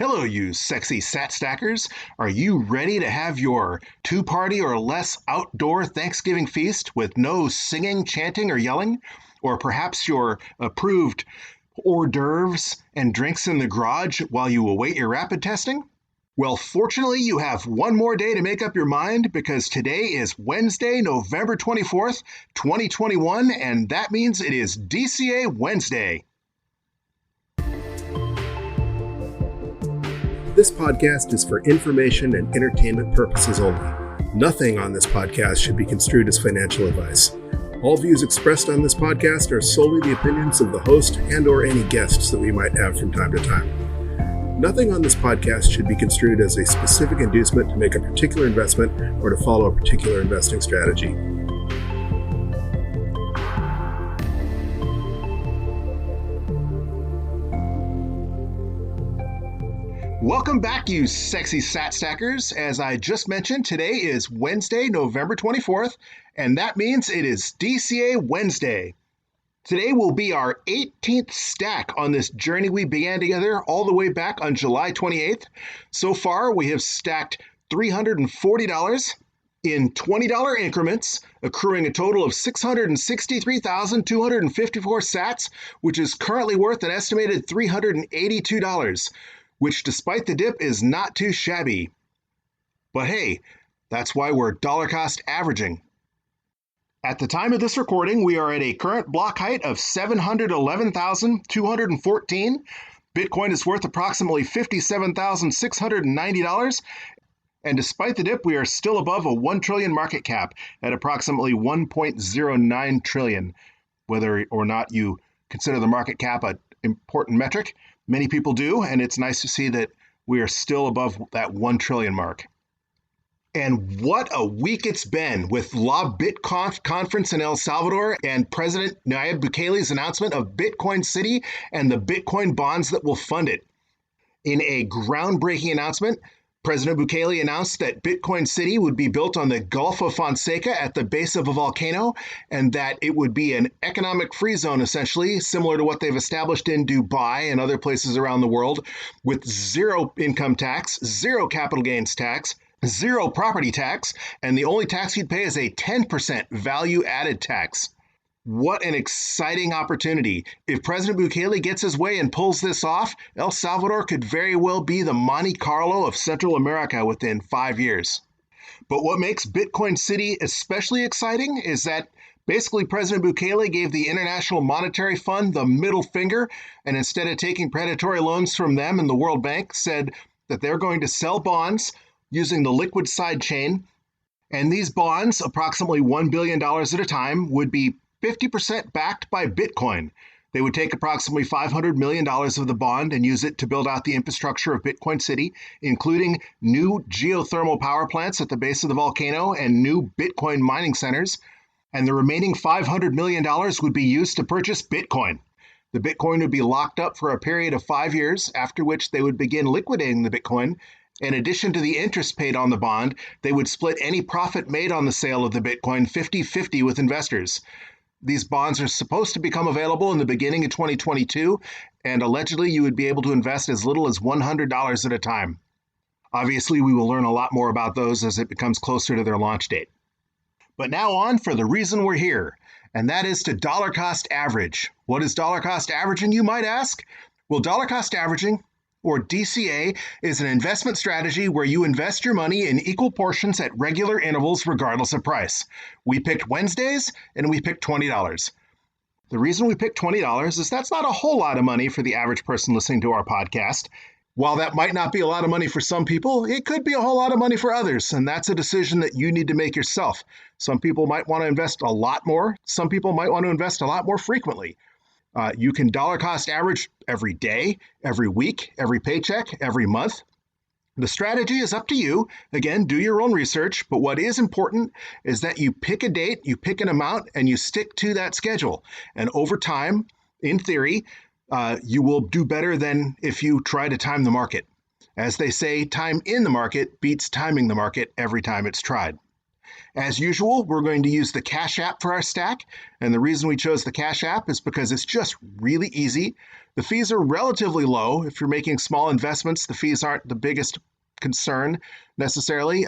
Hello, you sexy sat stackers. Are you ready to have your two-party or less outdoor Thanksgiving feast with no singing, chanting, or yelling? Or perhaps your approved hors d'oeuvres and drinks in the garage while you await your rapid testing? Well, fortunately, you have one more day to make up your mind because today is Wednesday, November 24th, 2021, and that means it is DCA Wednesday. This podcast is for information and entertainment purposes only. Nothing on this podcast should be construed as financial advice. All views expressed on this podcast are solely the opinions of the host and/or any guests that we might have from time to time. Nothing on this podcast should be construed as a specific inducement to make a particular investment or to follow a particular investing strategy. Welcome back, you sexy sat stackers. As I just mentioned, today is Wednesday, November 24th, and that means it is DCA Wednesday. Today will be our 18th stack on this journey we began together all the way back on July 28th. So far, we have stacked $340 in $20 increments, accruing a total of $663,254 sats, which is currently worth an estimated $382. Which despite the dip is not too shabby. But hey, that's why we're dollar cost averaging. At the time of this recording, we are at a current block height of 711,214. Bitcoin is worth approximately $57,690. And despite the dip, we are still above a 1 trillion market cap at approximately 1.09 trillion. Whether or not you consider the market cap an important metric, many people do, and it's nice to see that we are still above that 1 trillion mark. And what a week it's been with La BitConf conference in El Salvador and President Nayib Bukele's announcement of Bitcoin City and the Bitcoin bonds that will fund it. In a groundbreaking announcement, President Bukele announced that Bitcoin City would be built on the Gulf of Fonseca at the base of a volcano, and that it would be an economic free zone, essentially, similar to what they've established in Dubai and other places around the world, with zero income tax, zero capital gains tax, zero property tax, and the only tax you'd pay is a 10% value-added tax. What an exciting opportunity. If President Bukele gets his way and pulls this off, El Salvador could very well be the Monte Carlo of Central America within 5 years. But what makes Bitcoin City especially exciting is that basically President Bukele gave the International Monetary Fund the middle finger, and instead of taking predatory loans from them and the World Bank, said that they're going to sell bonds using the liquid side chain. And these bonds, approximately $1 billion at a time, would be 50% backed by Bitcoin. They would take approximately $500 million of the bond and use it to build out the infrastructure of Bitcoin City, including new geothermal power plants at the base of the volcano and new Bitcoin mining centers. And the remaining $500 million would be used to purchase Bitcoin. The Bitcoin would be locked up for a period of 5 years, after which they would begin liquidating the Bitcoin. In addition to the interest paid on the bond, they would split any profit made on the sale of the Bitcoin 50-50 with investors. These bonds are supposed to become available in the beginning of 2022, and allegedly you would be able to invest as little as $100 at a time. Obviously, we will learn a lot more about those as it becomes closer to their launch date. But now on for the reason we're here, and that is to dollar cost average. What is dollar cost averaging, you might ask? Well, dollar cost averaging, or DCA, is an investment strategy where you invest your money in equal portions at regular intervals regardless of price. We picked Wednesdays and we picked $20. The reason we picked $20 is that's not a whole lot of money for the average person listening to our podcast. While that might not be a lot of money for some people, it could be a whole lot of money for others, and that's a decision that you need to make yourself. Some people might want to invest a lot more. Some people might want to invest a lot more frequently. You can dollar cost average every day, every week, every paycheck, every month. The strategy is up to you. Again, do your own research, but what is important is that you pick a date, you pick an amount, and you stick to that schedule. And over time, in theory, you will do better than if you try to time the market. As they say, time in the market beats timing the market every time it's tried. As usual, we're going to use the Cash App for our stack. And the reason we chose the Cash App is because it's just really easy. The fees are relatively low. If you're making small investments, the fees aren't the biggest concern necessarily.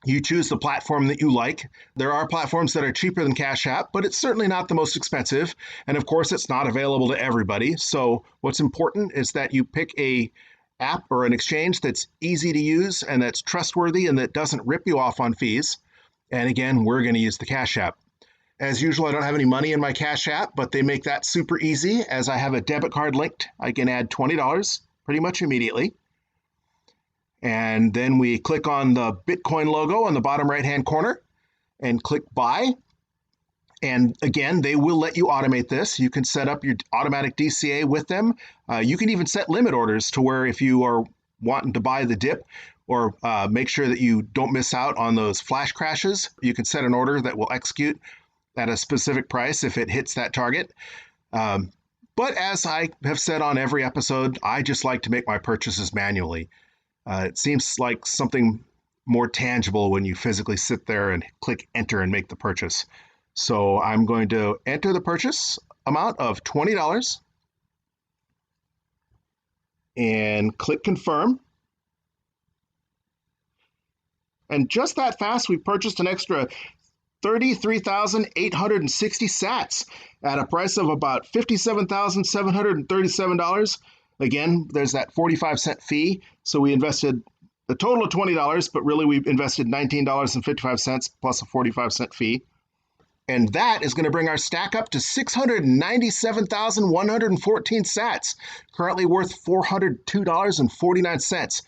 You choose the platform that you like. There are platforms that are cheaper than Cash App, but it's certainly not the most expensive. And of course, it's not available to everybody. So what's important is that you pick a app or an exchange that's easy to use and that's trustworthy and that doesn't rip you off on fees. And again, we're going to use the Cash App. As usual, I don't have any money in my Cash App, but they make that super easy as I have a debit card linked. I can add $20 pretty much immediately. And then we click on the Bitcoin logo on the bottom right-hand corner and click buy. And again, they will let you automate this. You can set up your automatic DCA with them. You can even set limit orders to where if you are wanting to buy the dip or make sure that you don't miss out on those flash crashes, you can set an order that will execute at a specific price if it hits that target. But as I have said on every episode, I just like to make my purchases manually. It seems like something more tangible when you physically sit there and click enter and make the purchase. So I'm going to enter the purchase amount of $20 and click confirm. And just that fast, we purchased an extra 33,860 sats at a price of about $57,737. Again, there's that 45-cent fee. So we invested a total of $20, but really we invested $19.55 plus a 45-cent fee. And that is going to bring our stack up to 697,114 sats, currently worth $402.49,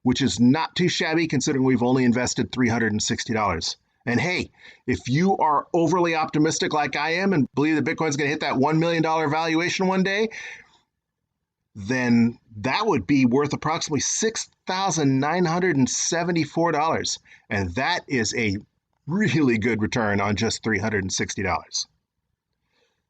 which is not too shabby considering we've only invested $360. And hey, if you are overly optimistic like I am and believe that Bitcoin's going to hit that $1 million valuation one day, then that would be worth approximately $6,974. And that is a really good return on just $360.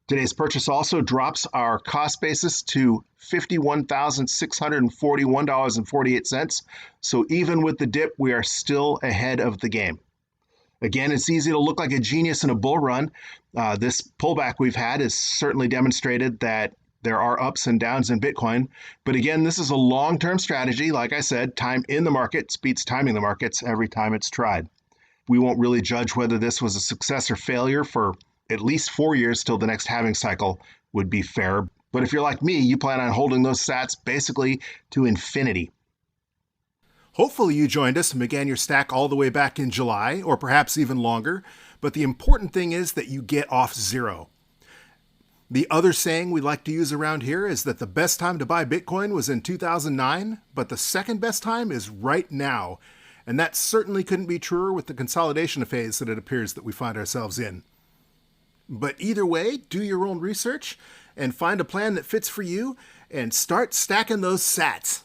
Today's purchase also drops our cost basis to $51,641.48. So even with the dip, we are still ahead of the game. Again, it's easy to look like a genius in a bull run. This pullback we've had has certainly demonstrated that there are ups and downs in Bitcoin. But again, this is a long-term strategy. Like I said, time in the market beats timing the markets every time it's tried. We won't really judge whether this was a success or failure for at least 4 years till the next halving cycle would be fair. But if you're like me, you plan on holding those sats basically to infinity. Hopefully you joined us and began your stack all the way back in July, or perhaps even longer. But the important thing is that you get off zero. The other saying we like to use around here is that the best time to buy Bitcoin was in 2009, but the second best time is right now. And that certainly couldn't be truer with the consolidation phase that it appears that we find ourselves in. But either way, do your own research and find a plan that fits for you and start stacking those sats.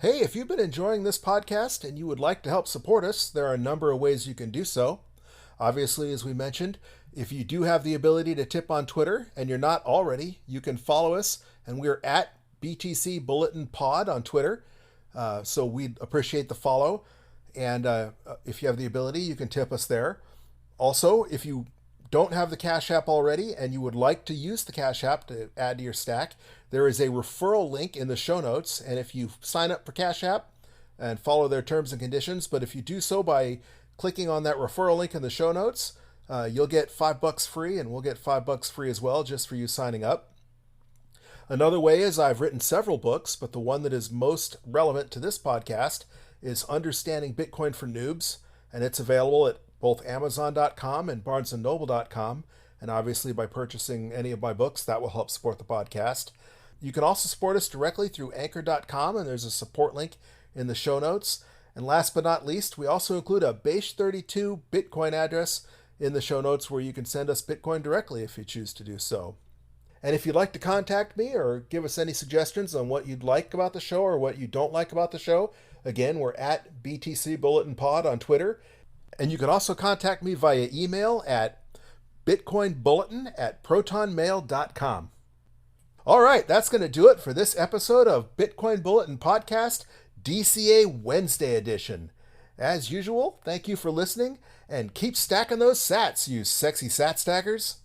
Hey, if you've been enjoying this podcast and you would like to help support us, there are a number of ways you can do so. Obviously, as we mentioned, if you do have the ability to tip on Twitter and you're not already, you can follow us, and we're at BTC Bulletin Pod on Twitter. So we'd appreciate the follow. And if you have the ability, you can tip us there. Also, if you don't have the Cash App already and you would like to use the Cash App to add to your stack, there is a referral link in the show notes. And if you sign up for Cash App and follow their terms and conditions, but if you do so by clicking on that referral link in the show notes, you'll get $5 free, and we'll get $5 free as well just for you signing up. Another way is I've written several books, but the one that is most relevant to this podcast is Understanding Bitcoin for Noobs, and it's available at both Amazon.com and BarnesandNoble.com, and obviously by purchasing any of my books, that will help support the podcast. You can also support us directly through Anchor.com, and there's a support link in the show notes. And last but not least, we also include a Base32 Bitcoin address in the show notes where you can send us Bitcoin directly if you choose to do so. And if you'd like to contact me or give us any suggestions on what you'd like about the show or what you don't like about the show, again, we're at BTC Bulletin Pod on Twitter. And you can also contact me via email at bitcoinbulletin@protonmail.com. All right, that's going to do it for this episode of Bitcoin Bulletin Podcast, DCA Wednesday edition. As usual, thank you for listening, and keep stacking those sats, you sexy sat stackers.